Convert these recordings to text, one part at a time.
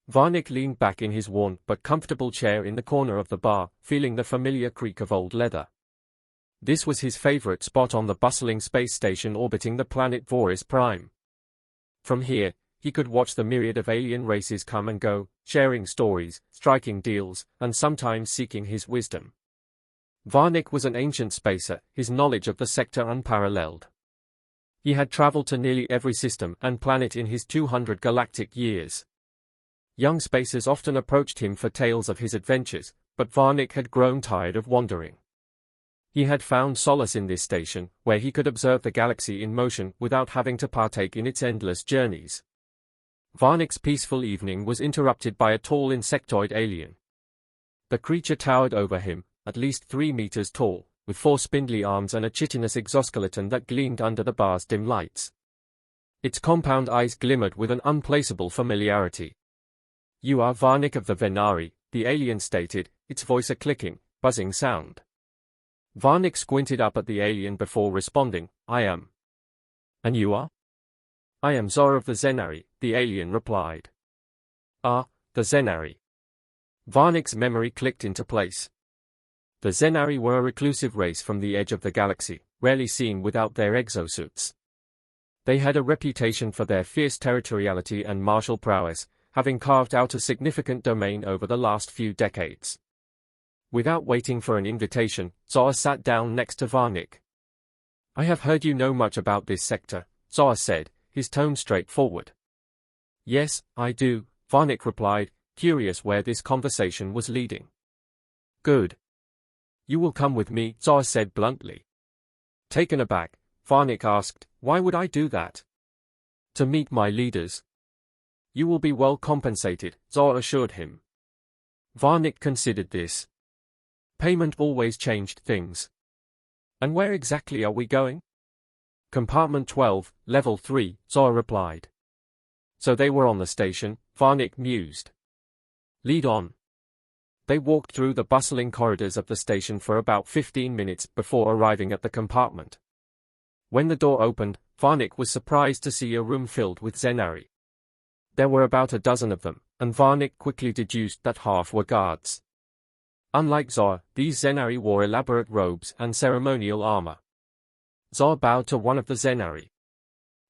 Varnick leaned back in his worn but comfortable chair in the corner of the bar, feeling the familiar creak of old leather. This was his favorite spot on the bustling space station orbiting the planet Voris Prime. From here, he could watch the myriad of alien races come and go, sharing stories, striking deals, and sometimes seeking his wisdom. Varnick was an ancient spacer, his knowledge of the sector unparalleled. He had traveled to nearly every system and planet in his 200 galactic years. Young spacers often approached him for tales of his adventures, but Varnick had grown tired of wandering. He had found solace in this station, where he could observe the galaxy in motion without having to partake in its endless journeys. Varnick's peaceful evening was interrupted by a tall insectoid alien. The creature towered over him, at least 3 meters tall, with 4 spindly arms and a chitinous exoskeleton that gleamed under the bar's dim lights. Its compound eyes glimmered with an unplaceable familiarity. "You are Varnick of the Venari," the alien stated, its voice a clicking, buzzing sound. Varnick squinted up at the alien before responding, "I am." "And you are?" "I am Zor of the Zenari," the alien replied. "Ah, the Zenari." Varnick's memory clicked into place. The Zenari were a reclusive race from the edge of the galaxy, rarely seen without their exosuits. They had a reputation for their fierce territoriality and martial prowess, having carved out a significant domain over the last few decades. Without waiting for an invitation, Zor sat down next to Varnick. "I have heard you know much about this sector," Zor said, his tone straightforward. "Yes, I do," Varnick replied, curious where this conversation was leading. "Good. You will come with me," Zor said bluntly. Taken aback, Varnick asked, "Why would I do that?" "To meet my leaders." "You will be well compensated," Zor assured him. Varnick considered this. Payment always changed things. "And where exactly are we going?" "Compartment 12, Level 3, Zor replied. So they were on the station, Varnick mused. "Lead on." They walked through the bustling corridors of the station for about 15 minutes before arriving at the compartment. When the door opened, Varnick was surprised to see a room filled with Zenari. There were about a dozen of them, and Varnick quickly deduced that half were guards. Unlike Zor, these Zenari wore elaborate robes and ceremonial armor. Zor bowed to one of the Zenari.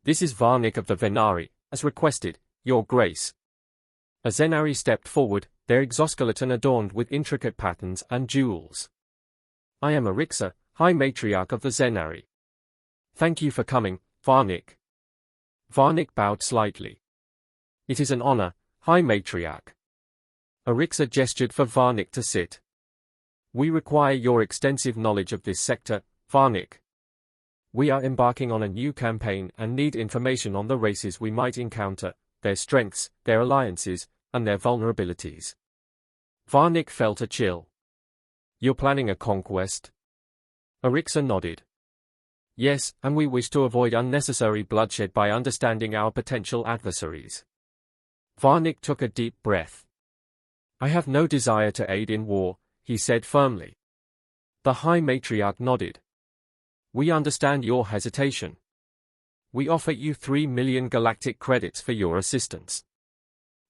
"This is Varnick of the Venari, as requested, Your Grace." A Zenari stepped forward, their exoskeleton adorned with intricate patterns and jewels. "I am Arixa, High Matriarch of the Zenari." "Thank you for coming, Varnick." Varnick bowed slightly. "It is an honor, High Matriarch." Arixa gestured for Varnick to sit. "We require your extensive knowledge of this sector, Varnick. We are embarking on a new campaign and need information on the races we might encounter, their strengths, their alliances, and their vulnerabilities." Varnick felt a chill. "You're planning a conquest?" Arixa nodded. "Yes, and we wish to avoid unnecessary bloodshed by understanding our potential adversaries." Varnick took a deep breath. "I have no desire to aid in war," he said firmly. The High Matriarch nodded. "We understand your hesitation. We offer you 3 million galactic credits for your assistance."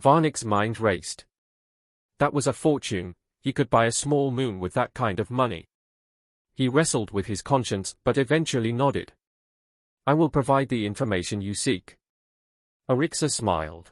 Varnick's mind raced. That was a fortune, he could buy a small moon with that kind of money. He wrestled with his conscience but eventually nodded. "I will provide the information you seek." Arixa smiled.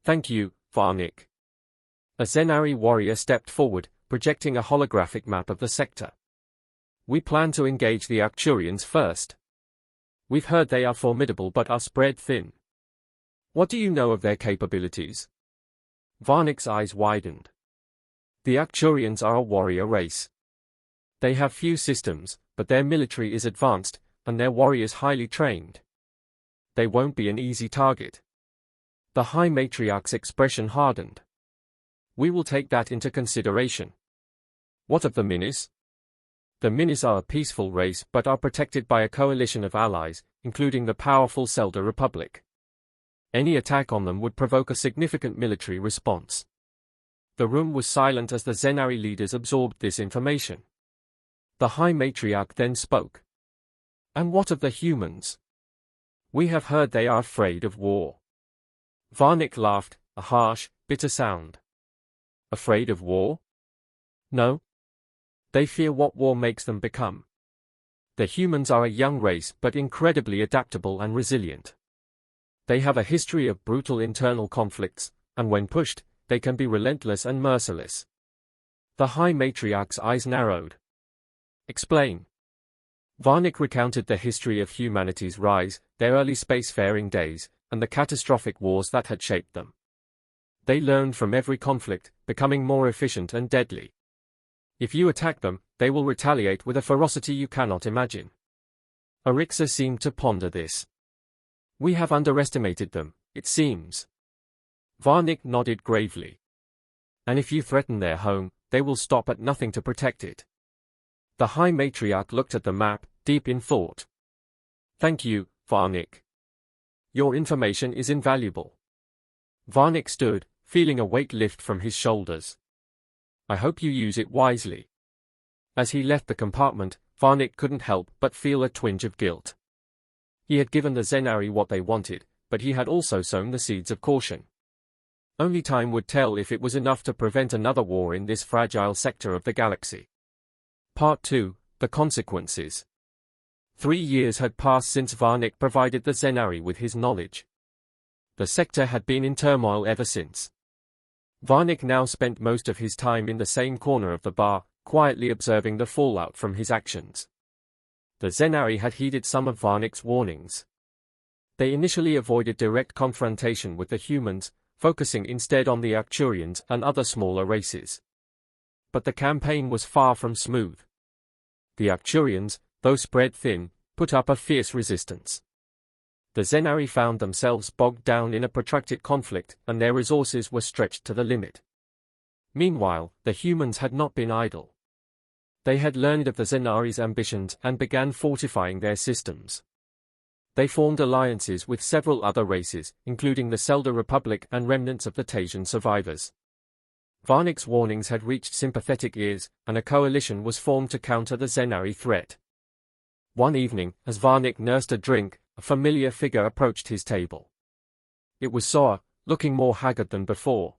"Thank you, Varnick." A Zenari warrior stepped forward, projecting a holographic map of the sector. "We plan to engage the Arcturians first. We've heard they are formidable but are spread thin. What do you know of their capabilities?" Varnick's eyes widened. "The Arcturians are a warrior race. They have few systems, but their military is advanced, and their warriors highly trained. They won't be an easy target." The High Matriarch's expression hardened. "We will take that into consideration." "What of the Minis?" "The Minis are a peaceful race but are protected by a coalition of allies, including the powerful Zelda Republic. Any attack on them would provoke a significant military response." The room was silent as the Zenari leaders absorbed this information. The High Matriarch then spoke. "And what of the humans?" "We have heard they are afraid of war." Varnick laughed, a harsh, bitter sound. Afraid of war? No. They fear what war makes them become. The humans are a young race but incredibly adaptable and resilient. They have a history of brutal internal conflicts, and when pushed, they can be relentless and merciless. The High Matriarch's eyes narrowed. Explain. Varnick recounted the history of humanity's rise, their early spacefaring days, and the catastrophic wars that had shaped them. They learned from every conflict, becoming more efficient and deadly. If you attack them, they will retaliate with a ferocity you cannot imagine. Arixa seemed to ponder this. We have underestimated them, it seems. Varnick nodded gravely. And if you threaten their home, they will stop at nothing to protect it. The High Matriarch looked at the map, deep in thought. Thank you, Varnick. Your information is invaluable. Varnick stood, feeling a weight lift from his shoulders. I hope you use it wisely. As he left the compartment, Varnick couldn't help but feel a twinge of guilt. He had given the Zenari what they wanted, but he had also sown the seeds of caution. Only time would tell if it was enough to prevent another war in this fragile sector of the galaxy. Part 2, The Consequences. 3 years had passed since Varnick provided the Zenari with his knowledge. The sector had been in turmoil ever since. Varnick now spent most of his time in the same corner of the bar, quietly observing the fallout from his actions. The Zenari had heeded some of Varnick's warnings. They initially avoided direct confrontation with the humans, focusing instead on the Arcturians and other smaller races. But the campaign was far from smooth. The Arcturians, though spread thin, put up a fierce resistance. The Zenari found themselves bogged down in a protracted conflict, and their resources were stretched to the limit. Meanwhile, the humans had not been idle. They had learned of the Zenari's ambitions and began fortifying their systems. They formed alliances with several other races, including the Selda Republic and remnants of the Tasian survivors. Varnick's warnings had reached sympathetic ears, and a coalition was formed to counter the Zenari threat. One evening, as Varnick nursed a drink, a familiar figure approached his table. It was Zor, looking more haggard than before.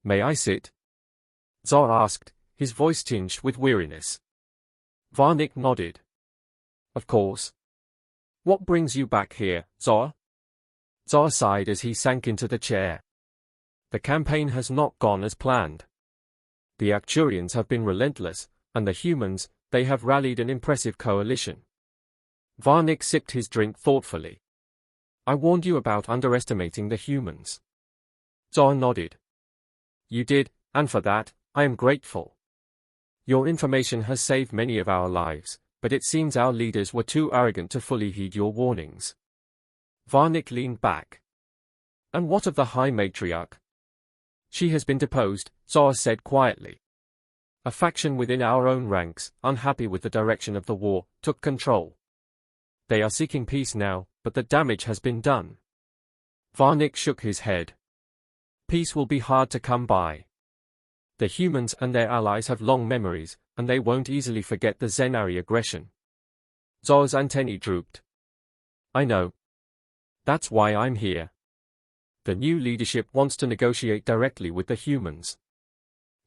May I sit? Zor asked, his voice tinged with weariness. Varnick nodded. Of course. What brings you back here, Zor? Zor sighed as he sank into the chair. The campaign has not gone as planned. The Arcturians have been relentless, and the humans, they have rallied an impressive coalition. Varnick sipped his drink thoughtfully. I warned you about underestimating the humans. Zor nodded. You did, and for that, I am grateful. Your information has saved many of our lives, but it seems our leaders were too arrogant to fully heed your warnings. Varnick leaned back. And what of the High Matriarch? She has been deposed, Zor said quietly. A faction within our own ranks, unhappy with the direction of the war, took control. They are seeking peace now, but the damage has been done. Varnick shook his head. Peace will be hard to come by. The humans and their allies have long memories, and they won't easily forget the Zenari aggression. Zor's antennae drooped. I know. That's why I'm here. The new leadership wants to negotiate directly with the humans.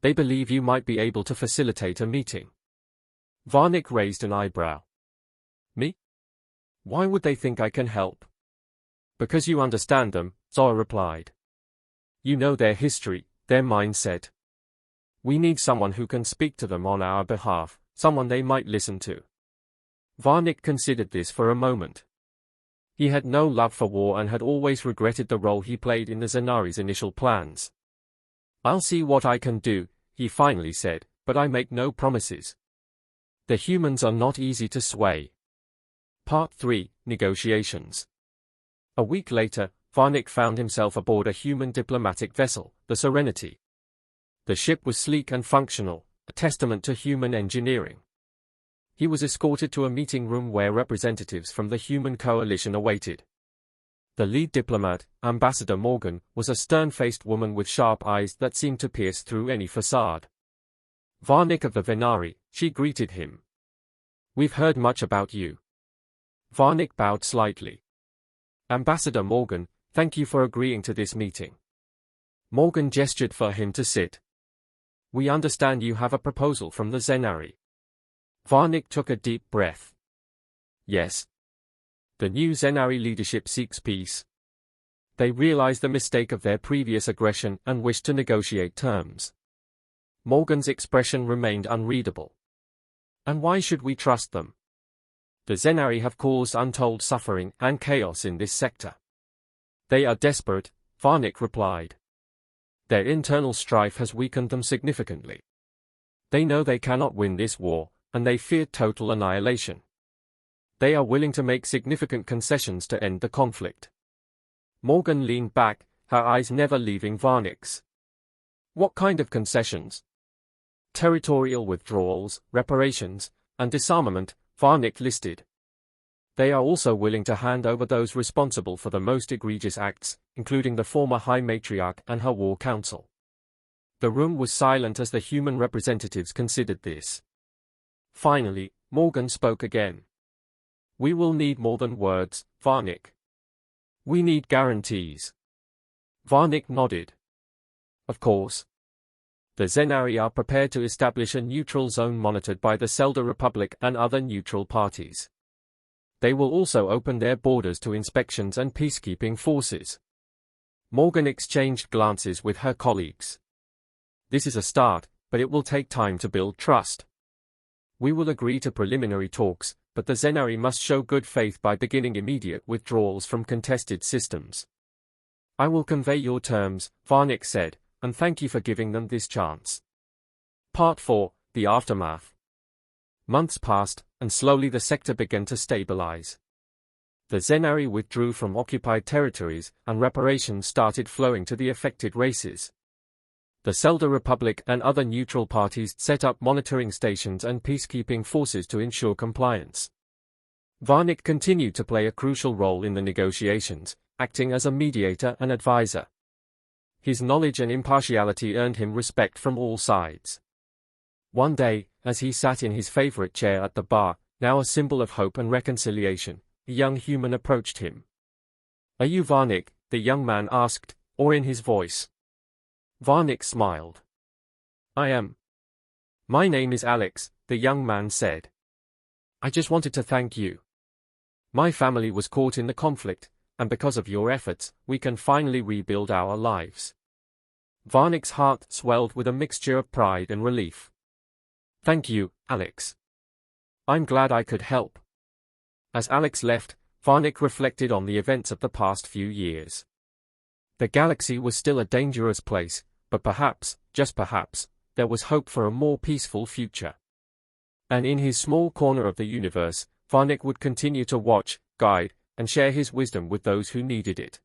They believe you might be able to facilitate a meeting. Varnick raised an eyebrow. Me? Why would they think I can help? Because you understand them, Zor replied. You know their history, their mindset. We need someone who can speak to them on our behalf, someone they might listen to. Varnick considered this for a moment. He had no love for war and had always regretted the role he played in the Zenari's initial plans. I'll see what I can do, he finally said, but I make no promises. The humans are not easy to sway. Part 3, Negotiations. A week later, Varnick found himself aboard a human diplomatic vessel, the Serenity. The ship was sleek and functional, a testament to human engineering. He was escorted to a meeting room where representatives from the human coalition awaited. The lead diplomat, Ambassador Morgan, was a stern-faced woman with sharp eyes that seemed to pierce through any facade. Varnick of the Venari, she greeted him. We've heard much about you. Varnick bowed slightly. Ambassador Morgan, thank you for agreeing to this meeting. Morgan gestured for him to sit. We understand you have a proposal from the Zenari. Varnick took a deep breath. Yes. The new Zenari leadership seeks peace. They realize the mistake of their previous aggression and wish to negotiate terms. Morgan's expression remained unreadable. And why should we trust them? The Zenari have caused untold suffering and chaos in this sector. They are desperate, Varnick replied. Their internal strife has weakened them significantly. They know they cannot win this war, and they fear total annihilation. They are willing to make significant concessions to end the conflict. Morgan leaned back, her eyes never leaving Varnick's. What kind of concessions? Territorial withdrawals, reparations, and disarmament, Varnick listed. They are also willing to hand over those responsible for the most egregious acts, including the former High Matriarch and her war council. The room was silent as the human representatives considered this. Finally, Morgan spoke again. We will need more than words, Varnick. We need guarantees. Varnick nodded. Of course. The Zenari are prepared to establish a neutral zone monitored by the Selda Republic and other neutral parties. They will also open their borders to inspections and peacekeeping forces. Morgan exchanged glances with her colleagues. This is a start, but it will take time to build trust. We will agree to preliminary talks, but the Zenari must show good faith by beginning immediate withdrawals from contested systems. I will convey your terms, Varnick said, and thank you for giving them this chance. Part 4, The Aftermath. Months passed, and slowly the sector began to stabilize. The Zenari withdrew from occupied territories, and reparations started flowing to the affected races. The Selda Republic and other neutral parties set up monitoring stations and peacekeeping forces to ensure compliance. Varnick continued to play a crucial role in the negotiations, acting as a mediator and advisor. His knowledge and impartiality earned him respect from all sides. One day, as he sat in his favorite chair at the bar, now a symbol of hope and reconciliation, a young human approached him. Are you Varnick? The young man asked, or in his voice. Varnick smiled. I am. My name is Alex, the young man said. I just wanted to thank you. My family was caught in the conflict, and because of your efforts, we can finally rebuild our lives. Varnick's heart swelled with a mixture of pride and relief. Thank you, Alex. I'm glad I could help. As Alex left, Varnick reflected on the events of the past few years. The galaxy was still a dangerous place, but perhaps, just perhaps, there was hope for a more peaceful future. And in his small corner of the universe, Varnick would continue to watch, guide, and share his wisdom with those who needed it.